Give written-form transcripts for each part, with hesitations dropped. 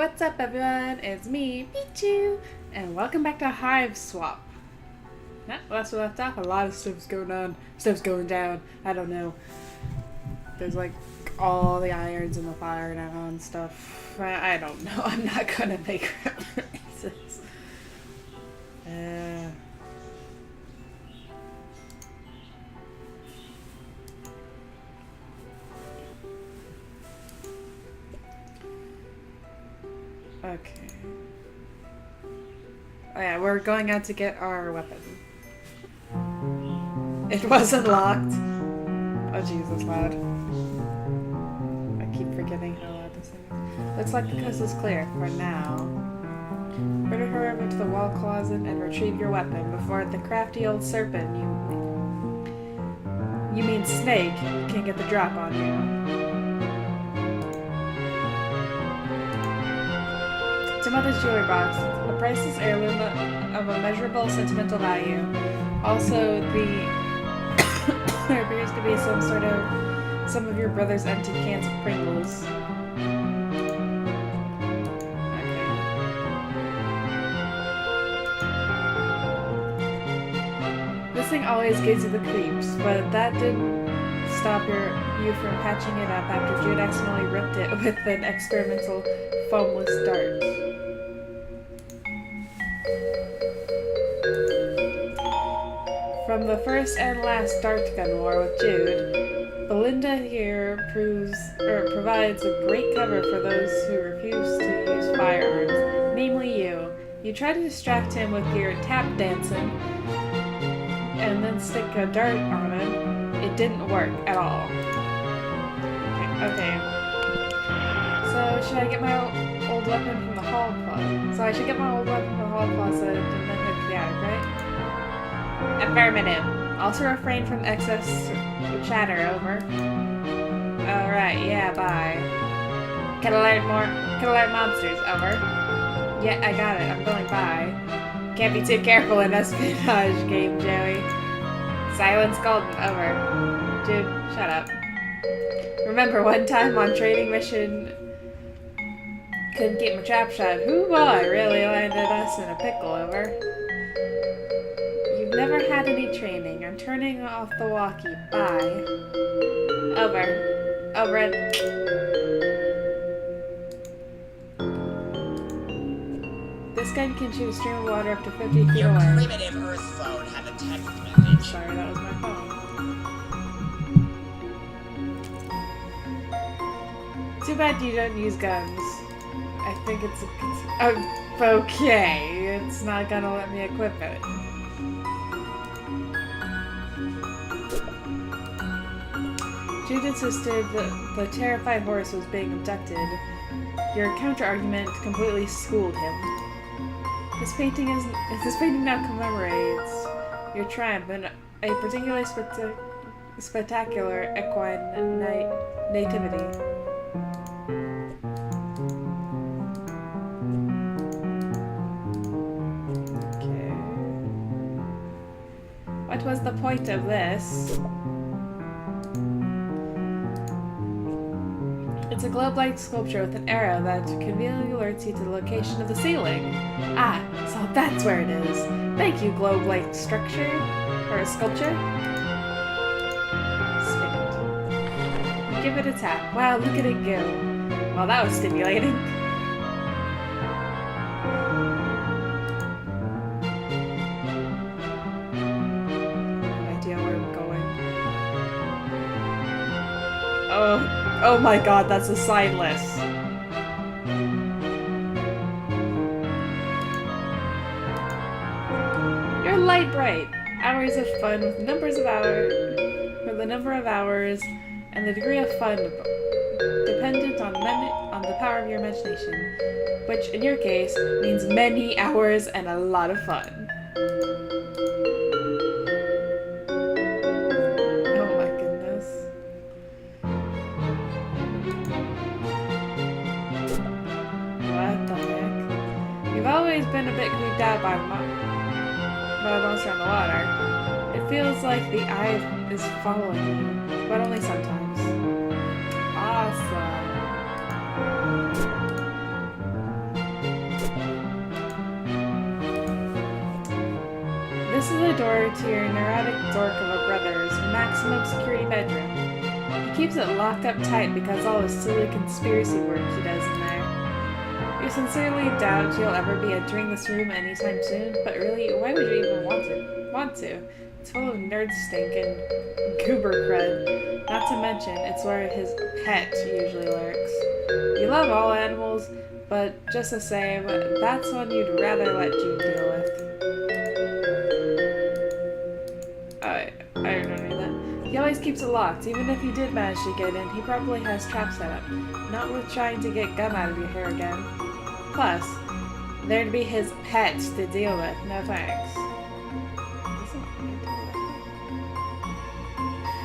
what's up everyone? It's me, Pichu, and welcome back to Hiveswap. Last we left off, a lot of stuff's going on. Stuff's going down. I don't know. There's like all the irons in the fire now and stuff. I don't know. I'm not gonna make references. Okay. Oh yeah, we're going out to get our weapon. It wasn't locked. Oh jeez, that's loud. I keep forgetting how loud this thing is. Looks like the coast is clear for now. Better hurry over to the wall closet and retrieve your weapon before the crafty old serpent you mean snake can get the drop on you. To Mother's jewelry box, a priceless heirloom of immeasurable sentimental value. Also, there appears to be some of your brother's empty cans of Pringles. Okay. This thing always gives you the creeps, but that didn't stop you from patching it up after Jude accidentally ripped it with an experimental foamless dart. From the first and last dart gun war with Jude, Belinda here provides a great cover for those who refuse to use firearms, namely you. You try to distract him with your tap dancing and then stick a dart on him. It didn't work at all. Okay. So should I get my old weapon from the hall closet? So I should get my old weapon from the hall closet and then hit the attic, right? Affirmative. Also refrain from excess chatter, over. Alright, yeah, bye. Can alert monsters, over. Yeah, I got it, I'm going by. Can't be too careful in espionage game, Joey. Silence golden, over. Dude, shut up. Remember one time on trading mission, couldn't keep my trap shut. Hoo boy, really landed us in a pickle, over. Never had any training. I'm turning off the walkie. Bye. Over. Over it. This gun can shoot a stream of water up to 50 feet away. Your primitive Earth phone had a text message. Sorry, that was my phone. Too bad you don't use guns. I think it's okay. It's not gonna let me equip it. Jude insisted that the terrified horse was being abducted. Your counter-argument completely schooled him. This painting now commemorates your triumph in a particularly spectacular equine nativity. Okay. What was the point of this? It's a globe-like sculpture with an arrow that conveniently alerts you to the location of the ceiling. Ah, so that's where it is. Thank you, globe-like structure. Or sculpture. Spin it. Give it a tap. Wow, look at it go. Well, that was stimulating. No idea where I'm going. Oh my god, that's a sightless. You're light bright. Hours of fun with the number of hours and the degree of fun dependent on the power of your imagination, which in your case means many hours and a lot of fun. You've always been a bit creeped out by the monster on the water. It feels like the eye is following you, but only sometimes. Awesome. is the door to your neurotic dork of a brother's maximum security bedroom. He keeps it locked up tight because all his silly conspiracy work he does in there. You sincerely doubt you'll ever be entering this room anytime soon, but really, why would you even want to? It's full of nerd stink and goober crud. Not to mention, it's where his pet usually lurks. You love all animals, but just the same, that's one you'd rather let Jude deal with. I don't know that. He always keeps it locked. Even if he did manage to get in, he probably has traps set up. Not worth trying to get gum out of your hair again. Plus, there'd be his pet to deal with. No thanks.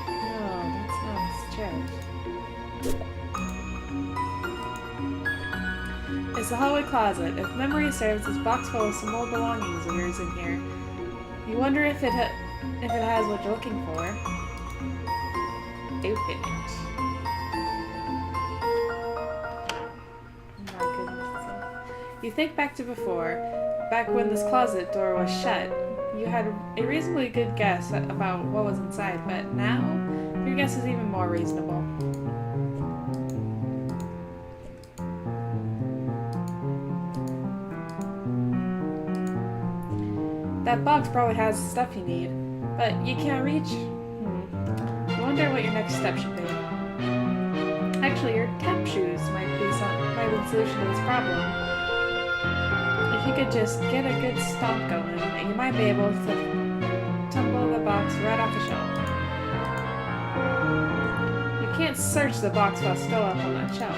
No, that's not his chest. It's the hallway closet. If memory serves, this box full of some old belongings of yours in here. You wonder if it has what you're looking for. Open it. My goodness. You think back to before, back when this closet door was shut. You had a reasonably good guess about what was inside, but now your guess is even more reasonable. That box probably has the stuff you need, but you can't reach? I wonder what your next step should be. Actually, your tap shoes might be the solution to this problem. If you could just get a good stomp going, you might be able to tumble the box right off the shelf. You can't search the box while still up on that shelf.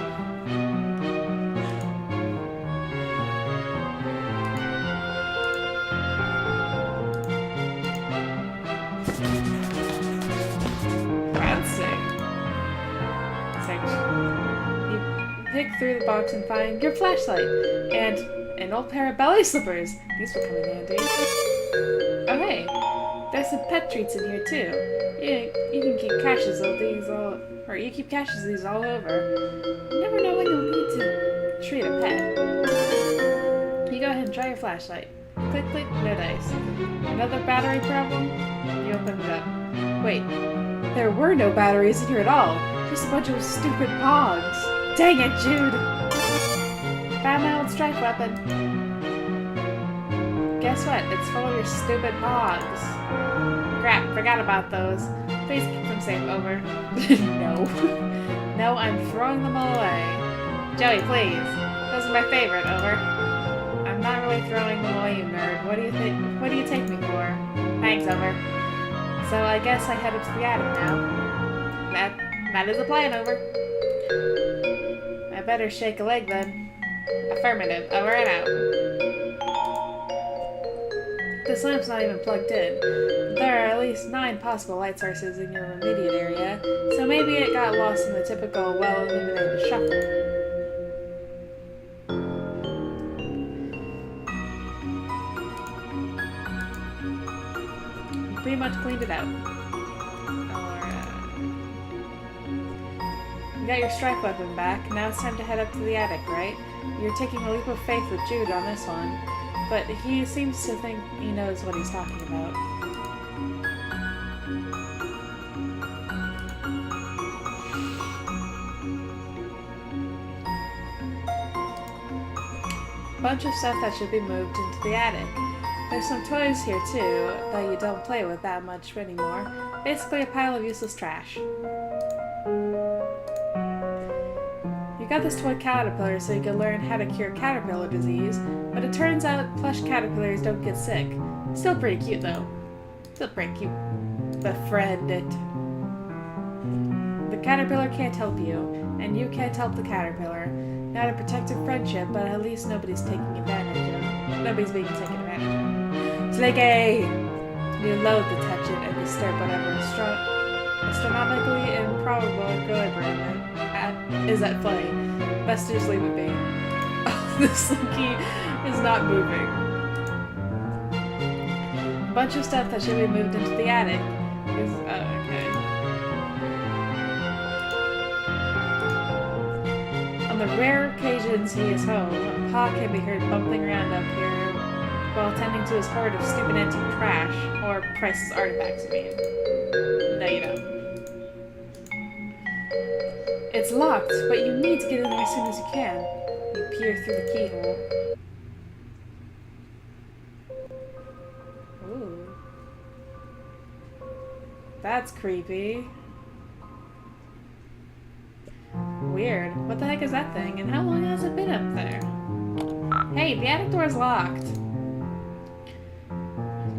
Pick through the box and find your flashlight and an old pair of ballet slippers. These will come in handy. Oh hey, there's some pet treats in here too. You can keep caches of these all over. You never know when you'll need to treat a pet. You go ahead and try your flashlight. Click, click, no dice. Another battery problem? You open it up. Wait, there were no batteries in here at all. Just a bunch of stupid pogs. Dang it, Jude! Found my old strike weapon. Guess what? It's full of your stupid pogs. Crap, forgot about those. Please keep them safe, over. No. No, I'm throwing them all away. Joey, please. Those are my favorite, over. I'm not really throwing them away, you nerd. What do you think? What do you take me for? Thanks, over. So I guess I head up to the attic now. That is the plan, over. I better shake a leg then. Affirmative. Over and out. This lamp's not even plugged in. There are at least 9 possible light sources in your immediate area, so maybe it got lost in the typical well-illuminated shuffle. You pretty much cleaned it out. You got your strike weapon back. Now it's time to head up to the attic, right? You're taking a leap of faith with Jude on this one, but he seems to think he knows what he's talking about. Bunch of stuff that should be moved into the attic. There's some toys here too that you don't play with that much anymore. Basically a pile of useless trash. You got this toy caterpillar so you can learn how to cure caterpillar disease, but it turns out plush caterpillars don't get sick. Still pretty cute though. Still pretty cute. Befriend it. The caterpillar can't help you, and you can't help the caterpillar. Not a protective friendship, but at least nobody's taking advantage of. Nobody's being taken advantage of. Slicky! You loathe to touch it and disturb whatever astronomically improbable equilibrium is at play. Best to just leave it be. Oh, the Slinky is not moving. A bunch of stuff that should be moved into the attic. Oh, okay. On the rare occasions he is home, Pa can be heard bumping around up here while tending to his hoard of stupid antique trash. Or priceless artifacts, I mean. No, you don't. It's locked, but you need to get in there as soon as you can. You peer through the keyhole. Ooh. That's creepy. Weird. What the heck is that thing? And how long has it been up there? Hey, the attic door is locked.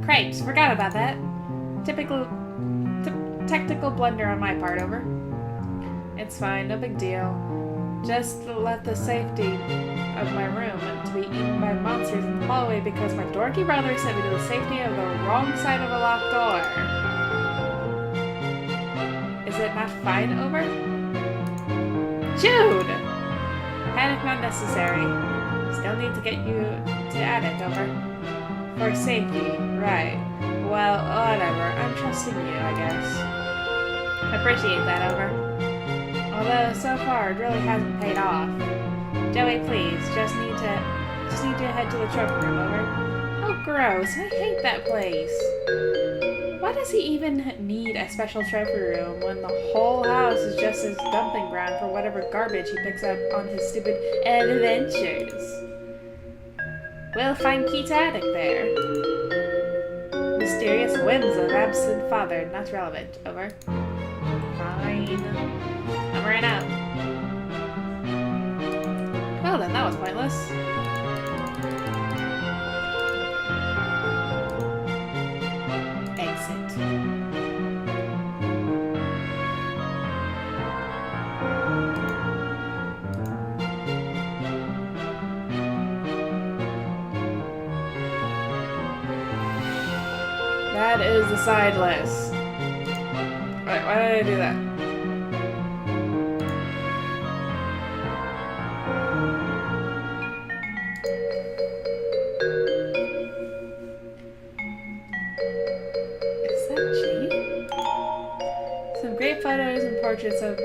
Cripes, forgot about that. Technical blunder on my part, over. It's fine, no big deal. Just let the safety of my room to be eaten by monsters in the hallway because my dorky brother sent me to the safety of the wrong side of a locked door. Is it not fine, over? Jude! Panic not necessary. Still need to get you to attic, over. For safety, right. Well, whatever. I'm trusting you, I guess. Appreciate that, over. Although, so far, it really hasn't paid off. Joey, please, just need to head to the trophy room, over. Oh, gross. I hate that place. Why does he even need a special trophy room when the whole house is just his dumping ground for whatever garbage he picks up on his stupid adventures? We'll find key to attic there. Mysterious whims of absent father, not relevant, over. Fine. I'm ran out. Well then, that was pointless. Exit. That is the side list. Wait, why did I do that? Photos and portraits of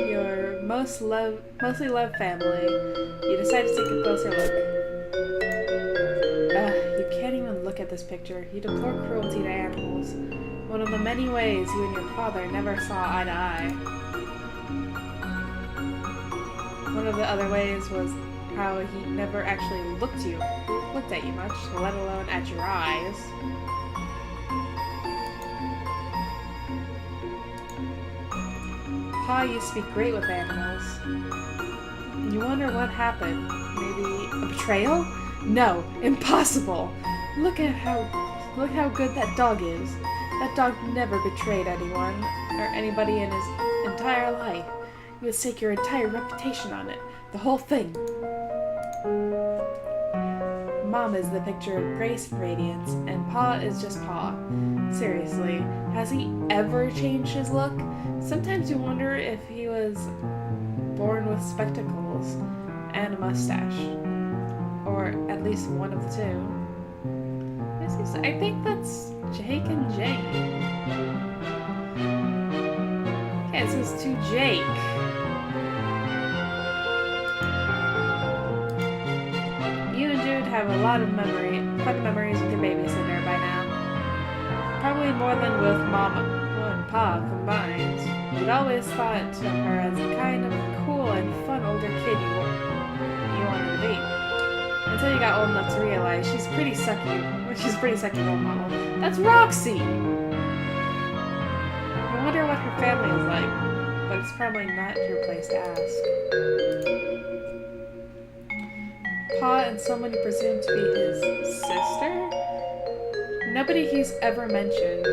your mostly loved family. You decide to take a closer look. You can't even look at this picture. You deplore cruelty to animals. One of the many ways you and your father never saw eye to eye. One of the other ways was how he never actually looked at you much, let alone at your eyes. Pa used to be great with animals. You wonder what happened. Maybe a betrayal? No, impossible. Look how good that dog is. That dog never betrayed anyone or anybody in his entire life. You would stake your entire reputation on it. The whole thing. Mom is the picture of grace and radiance, and Pa is just Pa. Seriously, has he ever changed his look? Sometimes you wonder if he was born with spectacles and a mustache. Or at least one of the two. I think that's Jake and Jane. Yeah, it says to Jake. You and Jude have a lot of fun memories with your babysitter by now. Probably more than with Mom and Pa combined. You'd always thought of her as the kind of cool and fun older kid you wanted to be. Until you got old enough to realize she's a pretty sucky role model. That's Roxy! I wonder what her family is like, but it's probably not your place to ask. Pa and someone you presume to be his sister? Nobody he's ever mentioned.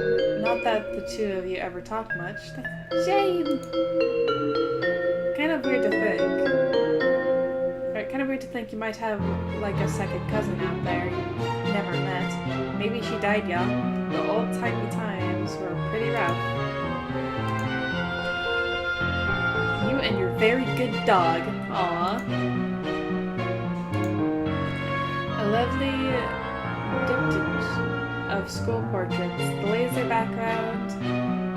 Not that the two of you ever talk much. That's Jane! Kind of weird to think. Kind of weird to think you might have, like, a second cousin out there you never met. Maybe she died young. The old-timey times were pretty rough. You and your very good dog. Aww. A lovely diptych of school portraits. The laser background.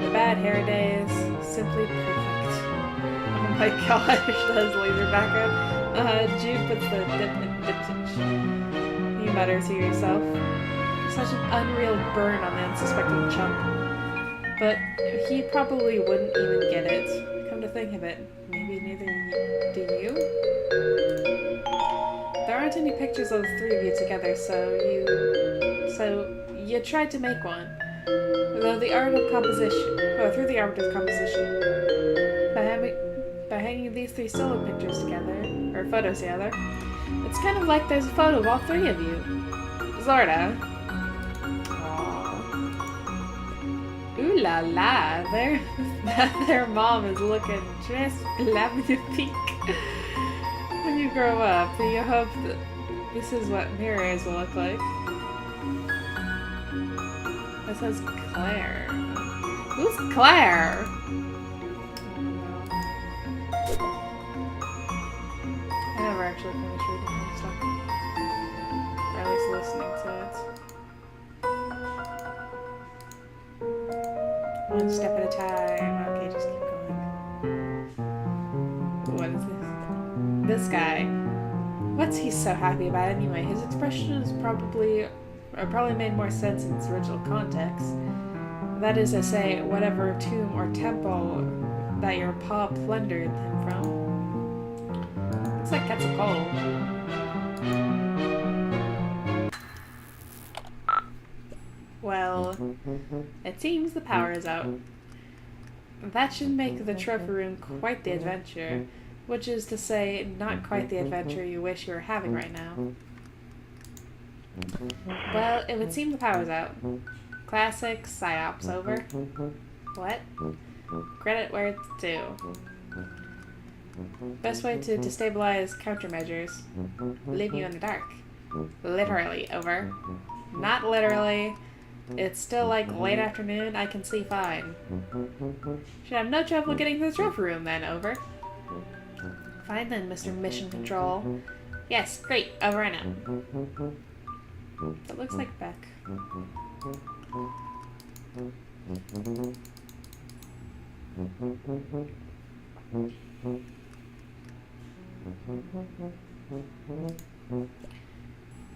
The bad hair days. Simply perfect. Oh my gosh, that is laser background. Jude puts the diptych. You you mutter to yourself. Such an unreal burn on the unsuspecting chump. But he probably wouldn't even get it. Come to think of it, maybe neither do you? There aren't any pictures of the three of you together, so you tried to make one. Through the art of composition, by hanging these three solo pictures together, or photos together, it's kind of like there's a photo of all three of you. Sorta. Ooh la la, their mom is looking just magnifique. When you grow up, you hope that this is what mirrors will look like. That says Claire. Who's Claire? I never actually finished reading that stuff. Or at least listening to it. One step at a time. Okay, just keep going. What is this? This guy. What's he so happy about anyway? His expression is probably made more sense in its original context. That is to say, whatever tomb or temple that your paw plundered him from. Looks like Quetzalcoatl. Well, it seems the power is out. That should make the trophy room quite the adventure, which is to say, not quite the adventure you wish you were having right now. Well, it would seem the power's out. Classic psyops over. What? Credit where it's due. Best way to destabilize countermeasures. Leave you in the dark. Literally, over. Not literally. It's still like late afternoon, I can see fine. Should have no trouble getting to the trophy room then, over. Fine then, Mr. Mission Control. Yes, great, over and out. That looks like Beck.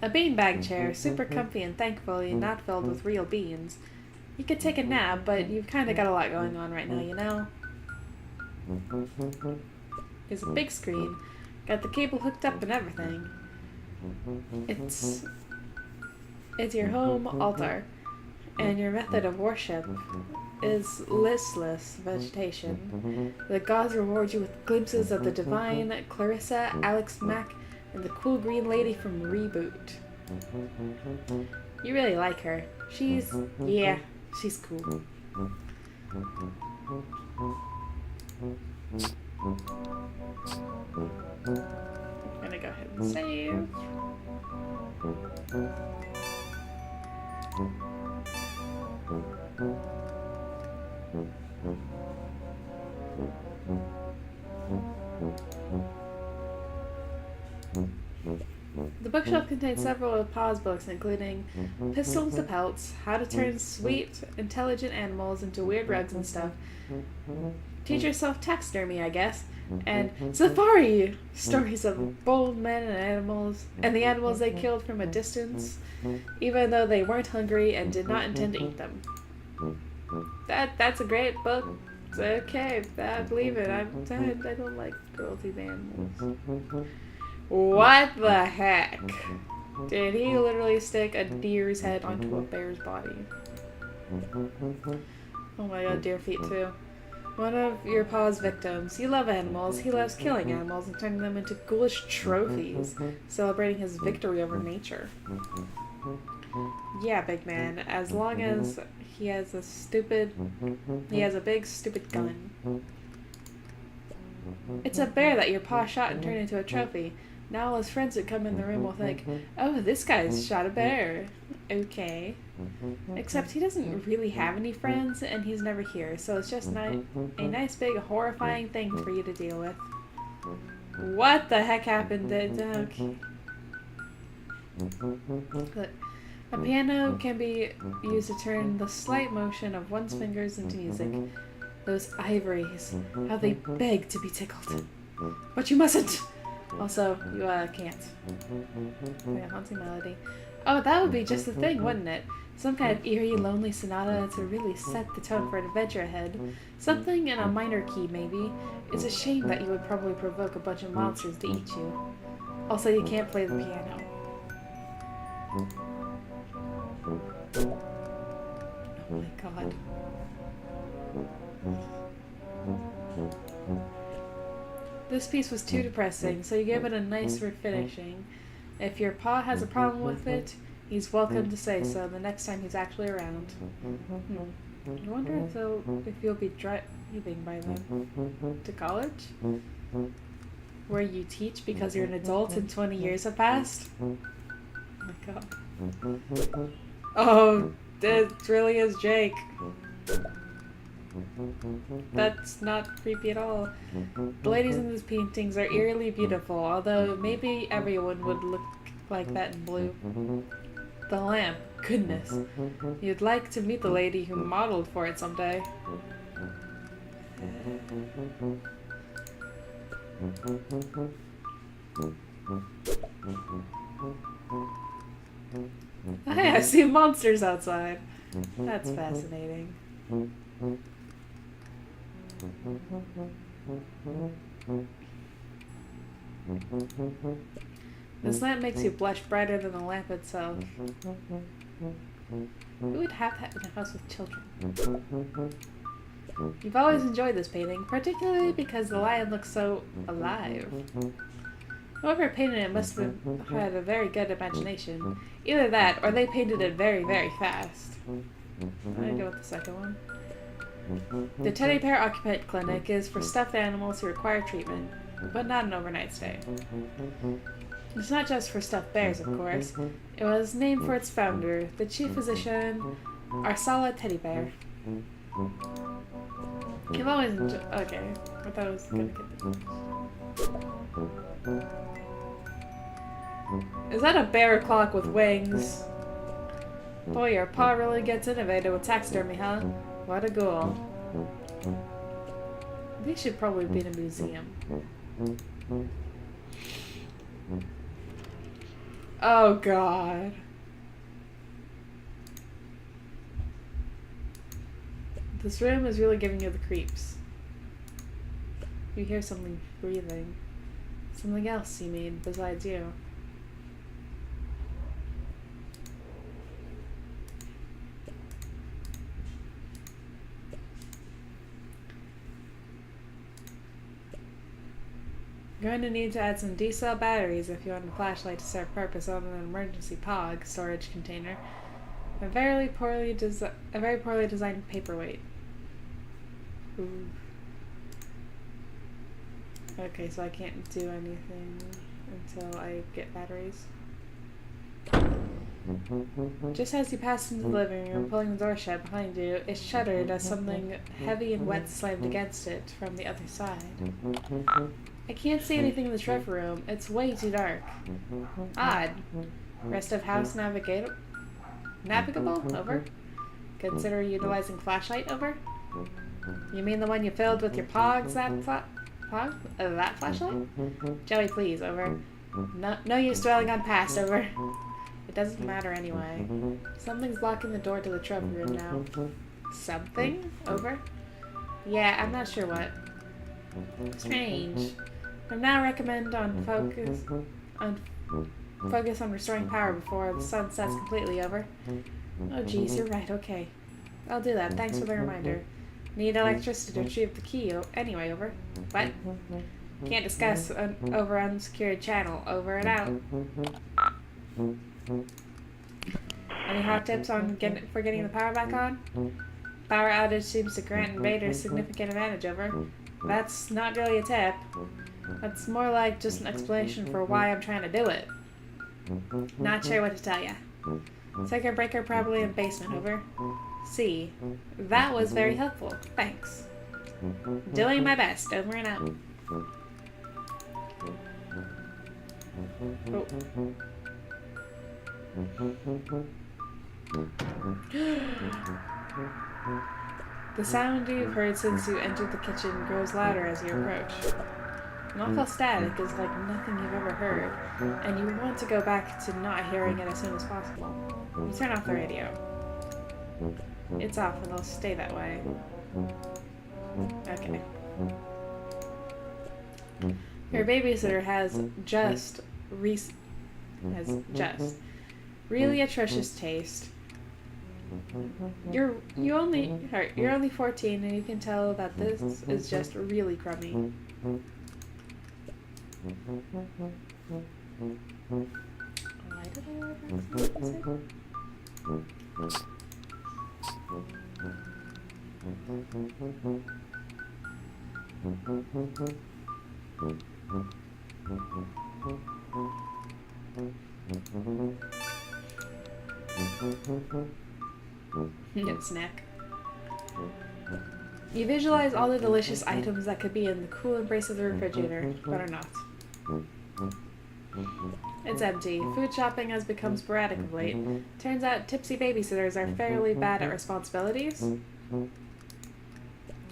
A beanbag chair, super comfy and thankfully not filled with real beans. You could take a nap, but you've kinda got a lot going on right now, you know? There's a big screen, got the cable hooked up and everything. It's your home altar, and your method of worship is listless vegetation. The gods reward you with glimpses of the divine Clarissa, Alex Mack, and the cool green lady from Reboot. You really like her. She's cool. I'm gonna go ahead and save. The bookshelf contains several of Pa's books, including Pistols to Pelts, How to Turn Sweet, Intelligent Animals into Weird Rugs and Stuff, Teach Yourself Taxidermy, I guess, and Safari! Stories of bold men and animals, and the animals they killed from a distance, even though they weren't hungry and did not intend to eat them. That's a great book. It's okay, I believe it. I don't like cruelty to animals. What the heck? Did he literally stick a deer's head onto a bear's body? Oh my god, deer feet too. One of your Pa's victims. You love animals. He loves killing animals and turning them into ghoulish trophies, celebrating his victory over nature. Yeah, big man. As long as he has a big stupid gun. It's a bear that your Pa shot and turned into a trophy. Now all his friends that come in the room will think, oh, this guy's shot a bear. Okay. Except he doesn't really have any friends, and he's never here, so it's just a nice big horrifying thing for you to deal with. What the heck happened? Okay. Look, a piano can be used to turn the slight motion of one's fingers into music. Those ivories, how they beg to be tickled. But you mustn't! Also, you can't. Yeah, haunting melody. Oh, that would be just the thing, wouldn't it? Some kind of eerie, lonely sonata to really set the tone for an adventure ahead. Something in a minor key, maybe. It's a shame that you would probably provoke a bunch of monsters to eat you. Also, you can't play the piano. Oh my god. This piece was too depressing, so you gave it a nice refinishing. If your pa has a problem with it, he's welcome to say so the next time he's actually around. I wonder if you'll be driving by then. To college? Where you teach because you're an adult and 20 years have passed? Oh my god. Oh, it really is Jake. That's not creepy at all. The ladies in these paintings are eerily beautiful, although maybe everyone would look like that in blue. The lamp, goodness. You'd like to meet the lady who modeled for it someday. Hey, I see monsters outside. That's fascinating. This lamp makes you blush brighter than the lamp itself. Who would have that in a house with children? You've always enjoyed this painting, particularly because the lion looks so alive. Whoever painted it must have had a very good imagination. Either that, or they painted it very, very fast. I'm gonna go with the second one. The Teddy Bear Occupant Clinic is for stuffed animals who require treatment, but not an overnight stay. It's not just for stuffed bears, of course. It was named for its founder, the chief physician, Arsala Teddy Bear. You've always enjoyed... Okay, I thought I was gonna get this. Is that a bear clock with wings? Boy, your paw really gets innovative with taxidermy, huh? What a ghoul. These should probably be in a museum. Oh god. This room is really giving you the creeps. You hear something breathing. Something else, you mean, besides you. You're going to need to add some D-cell batteries if you want a flashlight to serve purpose other than an emergency POG storage container. A very poorly designed paperweight. Ooh. Okay, so I can't do anything until I get batteries. Just as you pass into the living room, pulling the door shut behind you, it shuddered as something heavy and wet slammed against it from the other side. I can't see anything in this refer room. It's way too dark. Odd. Rest of house navigable? Over? Consider utilizing flashlight? Over? You mean the one you filled with your pogs? That flashlight? Joey, please. Over. No use dwelling on past. Over. It doesn't matter anyway. Something's blocking the door to the trophy room now. Something? Over? Yeah, I'm not sure what. Strange. I now recommend focus on restoring power before the sun sets completely. Over. Oh geez, you're right. Okay, I'll do that. Thanks for the reminder. Need electricity to retrieve the key. Anyway, over. What? Can't discuss over unsecured channel. Over and out. Any hot tips on getting the power back on? Power outage seems to grant invaders significant advantage. Over. That's not really a tip. That's more like just an explanation for why I'm trying to do it. Not sure what to tell ya. Circuit breaker probably in basement. Over. See. That was very helpful. Thanks. Doing my best. Over and out. Oh. The sound you've heard since you entered the kitchen grows louder as you approach. An awful static is like nothing you've ever heard, and you want to go back to not hearing it as soon as possible. You turn off the radio. It's off and it'll stay that way. Okay. Your babysitter has just really atrocious taste. You're only 14 and you can tell that this is just really crummy. Why did I order that? Snack. You visualize all the delicious items that could be in the cool embrace of the refrigerator, but are not. It's empty. Food shopping has become sporadic of late. Turns out tipsy babysitters are fairly bad at responsibilities. And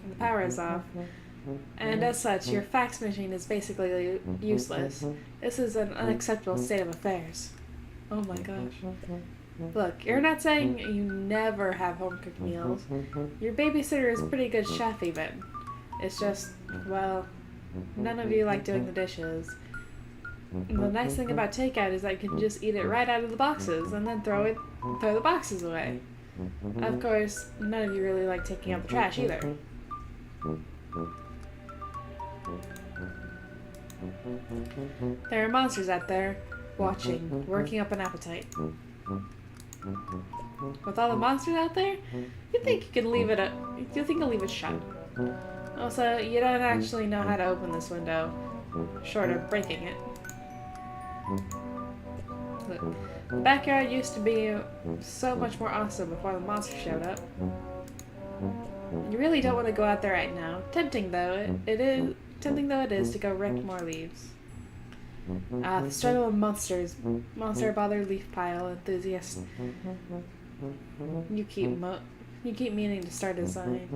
the power is off. And as such, your fax machine is basically useless. This is an unacceptable state of affairs. Oh my gosh. Look, you're not saying you never have home-cooked meals. Your babysitter is a pretty good chef even. It's just, well, none of you like doing the dishes. And the nice thing about takeout is that you can just eat it right out of the boxes and then throw the boxes away. Of course, none of you really like taking out the trash either. There are monsters out there, watching, working up an appetite. With all the monsters out there, you think you can leave it shut. Also, you don't actually know how to open this window, short of breaking it. Look, the backyard used to be so much more awesome before the monster showed up. You really don't want to go out there right now. Tempting though it is to go rake more leaves. The struggle of monsters. Monster bother leaf pile enthusiast. You keep meaning to start a design.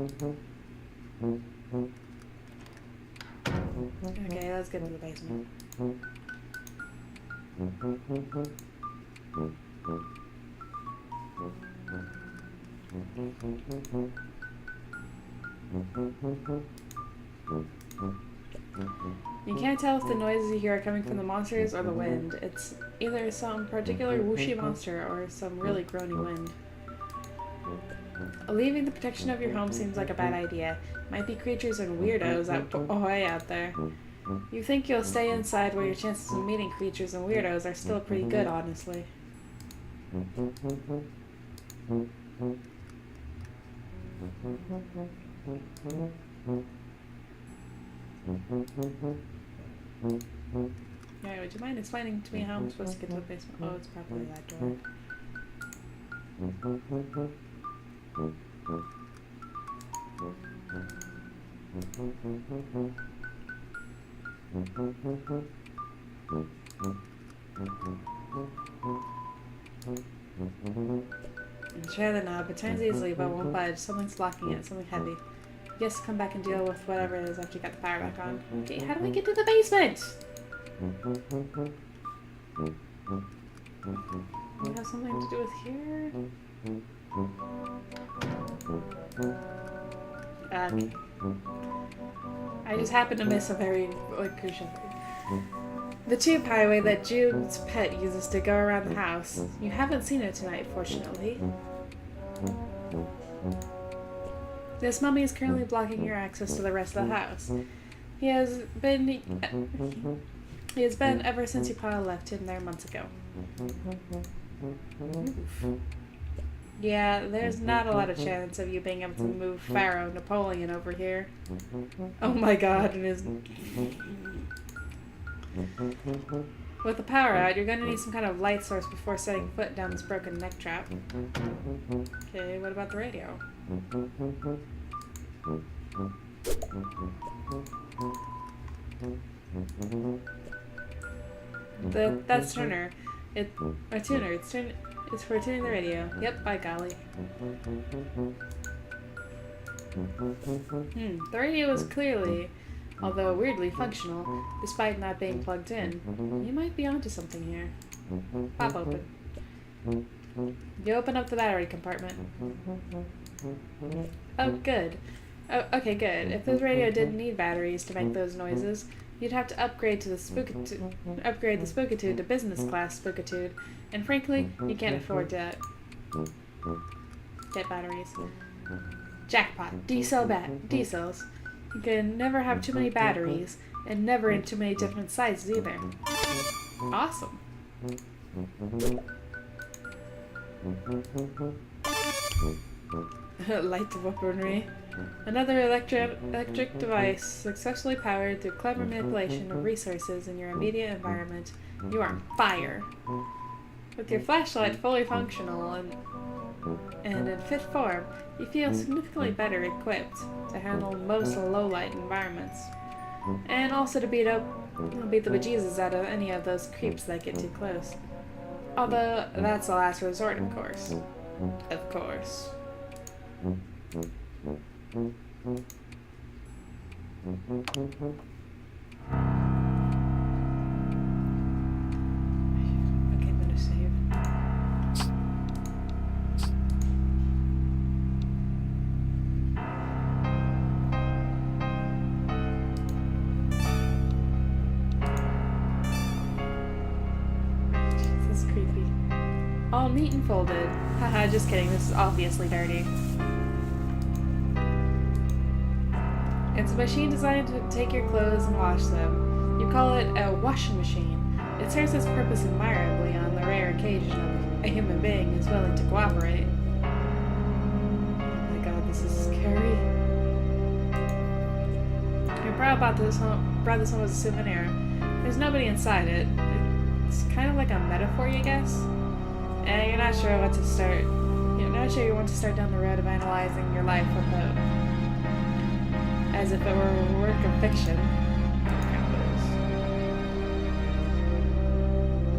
Okay, let's get to the basement. You can't tell if the noises you hear are coming from the monsters or the wind. It's either some particular whooshy monster or some really groany wind. Leaving the protection of your home seems like a bad idea. Might be creatures and weirdos out there. You think you'll stay inside where your chances of meeting creatures and weirdos are still pretty good, honestly. Alright, would you mind explaining to me how I'm supposed to get to the basement? Oh, it's probably that door. Try the knob. It turns easily but won't budge. Something's blocking it. Something heavy. You have to come back and deal with whatever it is after you got the power back on. Okay, how do we get to the basement? Do you have something to do with here? Okay. I just happened to miss a very crucial thing. The tube highway that Jude's pet uses to go around the house. You haven't seen it tonight, fortunately. This mummy is currently blocking your access to the rest of the house. He has been ever since your pile left him there months ago. Oof. Yeah, there's not a lot of chance of you being able to move Pharaoh Napoleon over here. Oh my god, it is... With the power out, you're gonna need some kind of light source before setting foot down this broken neck trap. Okay, what about the radio? That's tuner. It's for tuning the radio. Yep, by golly. The radio is clearly although weirdly functional, despite not being plugged in. You might be onto something here. Pop open. You open up the battery compartment. Oh, good. Oh, okay, good. If this radio didn't need batteries to make those noises, you'd have to upgrade the Spookitude to business class Spookitude, and frankly, you can't afford to get batteries. Jackpot. D-cells. You can never have too many batteries, and never in too many different sizes either. Awesome. Light the weaponry. Another electric device successfully powered through clever manipulation of resources in your immediate environment. You are on fire. With your flashlight fully functional and in fit form, you feel significantly better equipped to handle most low-light environments. And also to beat the bejesus out of any of those creeps that get too close. Although, that's the last resort, of course. Of course. Okay, I'm gonna save. This is creepy. All neat and folded. Haha, just kidding, this is obviously dirty. It's a machine designed to take your clothes and wash them. You call it a washing machine. It serves its purpose admirably on the rare occasion a human being is willing to cooperate. Oh my god, this is scary. Your bra brought this home as a souvenir. There's nobody inside it. It's kind of like a metaphor, you guess? And you're not sure what to start. You're not sure you want to start down the road of analyzing your life without, as if it were a work of fiction.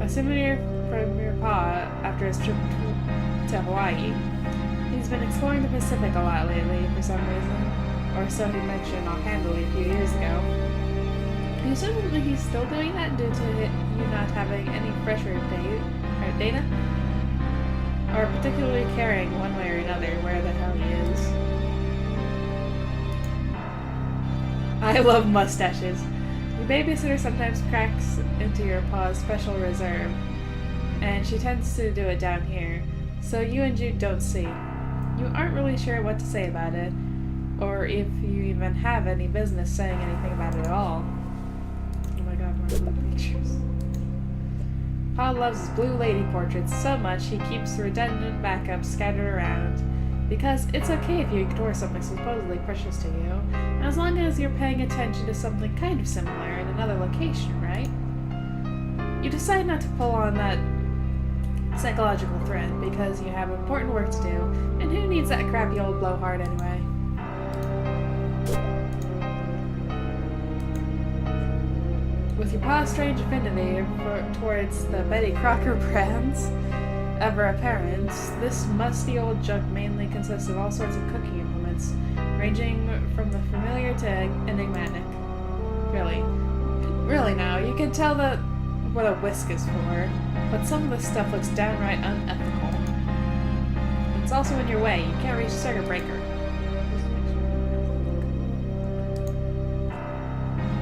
A souvenir from your pa after his trip to Hawaii. He's been exploring the Pacific a lot lately for some reason, or so he mentioned offhandedly a few years ago. Presumably he's still doing that due to you not having any fresher data, or particularly caring one way or another where the hell he is. I love mustaches. Your babysitter sometimes cracks into your pa's special reserve, and she tends to do it down here, so you and Jude don't see. You aren't really sure what to say about it, or if you even have any business saying anything about it at all. Oh my god, more blue pictures. Pa loves his blue lady portraits so much he keeps redundant backups scattered around. Because it's okay if you ignore something supposedly precious to you, as long as you're paying attention to something kind of similar in another location, right? You decide not to pull on that psychological thread because you have important work to do, and who needs that crappy old blowhard anyway? With your pa's strange affinity towards the Betty Crocker brands, ever apparent, this musty old junk mainly consists of all sorts of cooking implements, ranging from the familiar to enigmatic. Really now, you can tell that what a whisk is for, but some of the stuff looks downright unethical. It's also in your way, you can't reach the circuit breaker.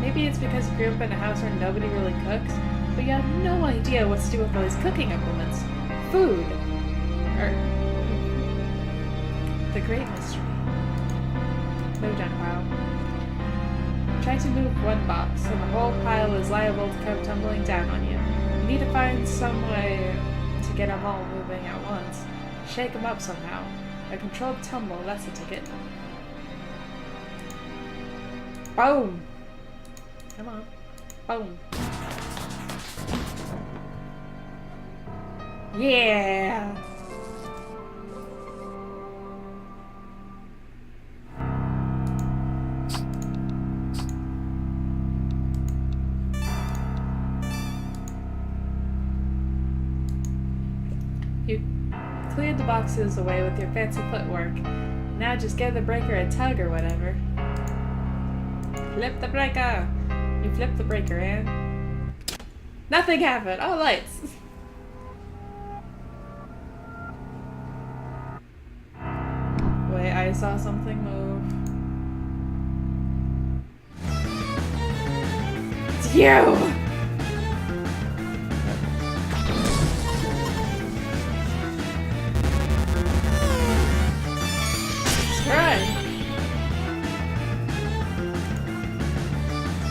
Maybe it's because you grew up in a house where nobody really cooks, but you have no idea what to do with all these cooking implements. Food. The great mystery. Move down pile. Try to move one box, and the whole pile is liable to come tumbling down on you. You need to find some way to get them all moving at once. Shake them up somehow. A controlled tumble, that's the ticket. Boom! Come on. Boom. Yeah! You cleared the boxes away with your fancy footwork. Now just give the breaker a tug or whatever. Flip the breaker! You flipped the breaker, Anne. Nothing happened! Oh, lights! Wait, I saw something move. It's you!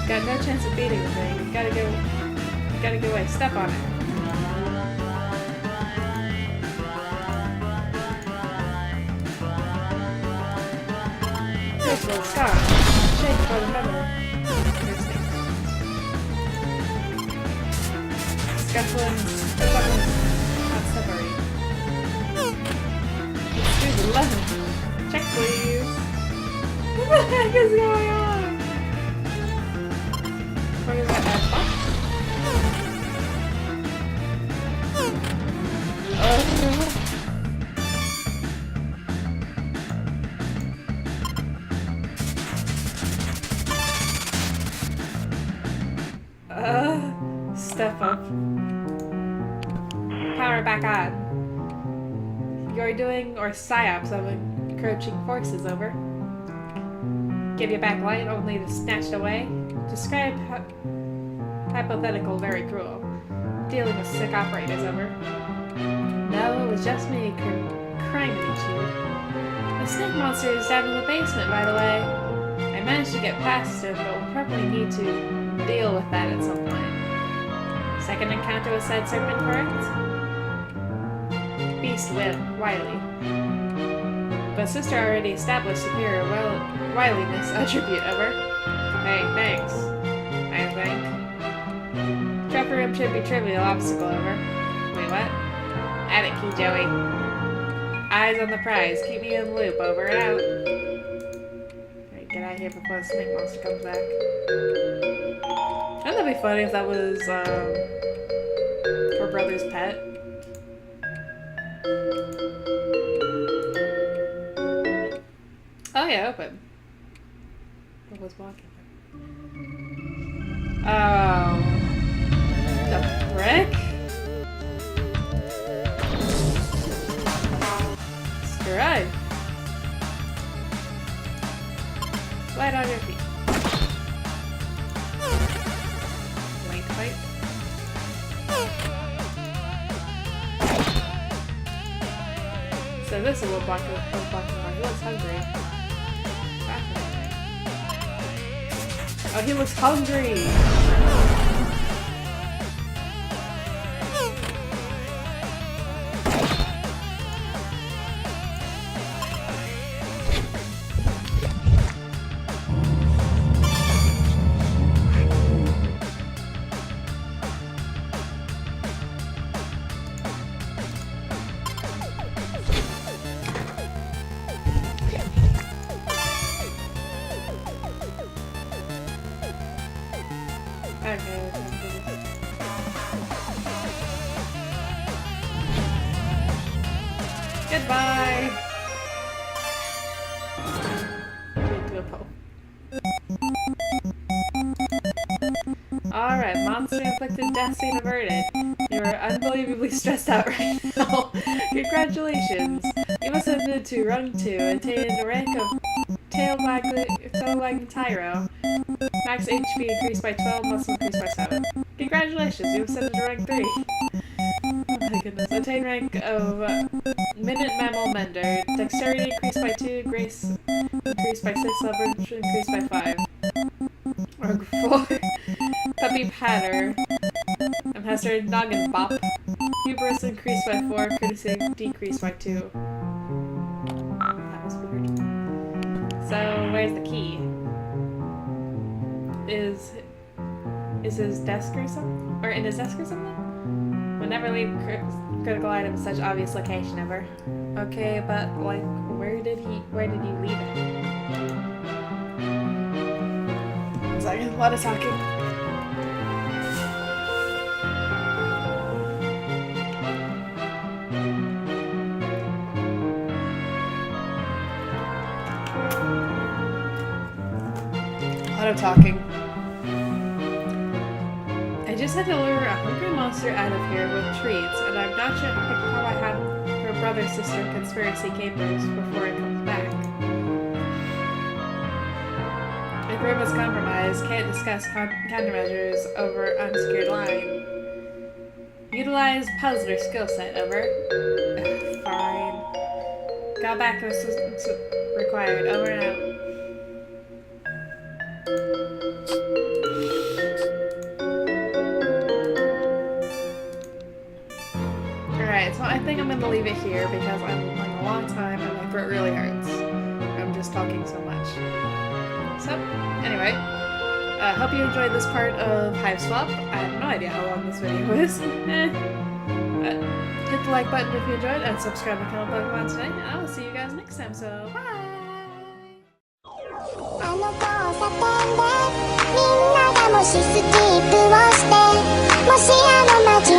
Got no chance of beating the thing. You gotta go away. Step on it. Crystal Scott. Shake for the memory. Scuffling. Not separate. Let's do the 11. Check, please. What the heck is going on? What is that? Step up. Power back on. You're doing or psyops of encroaching forces, over. Give you back light only to snatch it away. Describe hypothetical, very cruel. Dealing with sick operators, over. No, it was just me crying to you. The snake monster is down in the basement, by the way. I managed to get past him, but we'll probably need to deal with that at some point. Second encounter with said serpent, correct? Beast wily. But sister already established superior wiliness attribute, over. Hey, thanks. I think. Trapper room should be trivial obstacle, over. Wait, what? Add it, key Joey. Eyes on the prize. Keep me in the loop, over and out. Alright, get out of here before the snake monster comes back. Wouldn't that be funny if that was, her brother's pet? Oh yeah, open. What was walking? Oh. The frick? Scribe. Slide on your feet. Link fight. So this is what blocking about. He looks hungry. Oh, he looks hungry! Goodbye! Alright, monster-inflicted death scene averted. You are unbelievably stressed out right now. Congratulations! You must have been to run to attain the rank of tail-wagging tyro. Max HP increased by 12, muscle increased by 7. Congratulations, you ascended to rank 3. Oh my goodness. Attain rank of Minute Mammal Mender. Dexterity increased by 2, Grace increased by 6, Leverage increased by 5. Org 4. Puppy Patter. Master Noggin Bop. Hubris increased by 4, Courtesy decreased by 2. That was weird. So, where's the key? Is his desk or something? Or in his desk or something? Would never leave critical item in such obvious location ever. Okay, but like, where did you leave it? 1 second, a lot of talking. A lot of talking. I just had to lure a hungry monster out of here with treats, and I'm not sure how I have her brother, sister, conspiracy capers before it comes back. If room is compromised, can't discuss countermeasures over unsecured line. Utilize puzzler skill set, over. Fine. Got back assistance required, over and out. Alright, so I think I'm gonna leave it here because I'm playing a long time and my throat really hurts. I'm just talking so much. So, anyway, hope you enjoyed this part of Hiveswap. I have no idea how long this video is. But hit the like button if you enjoyed and subscribe to my channel Pokemon today, and I will see you guys next time, so bye! あの交差点でみんながもしスキップをしてもしあの街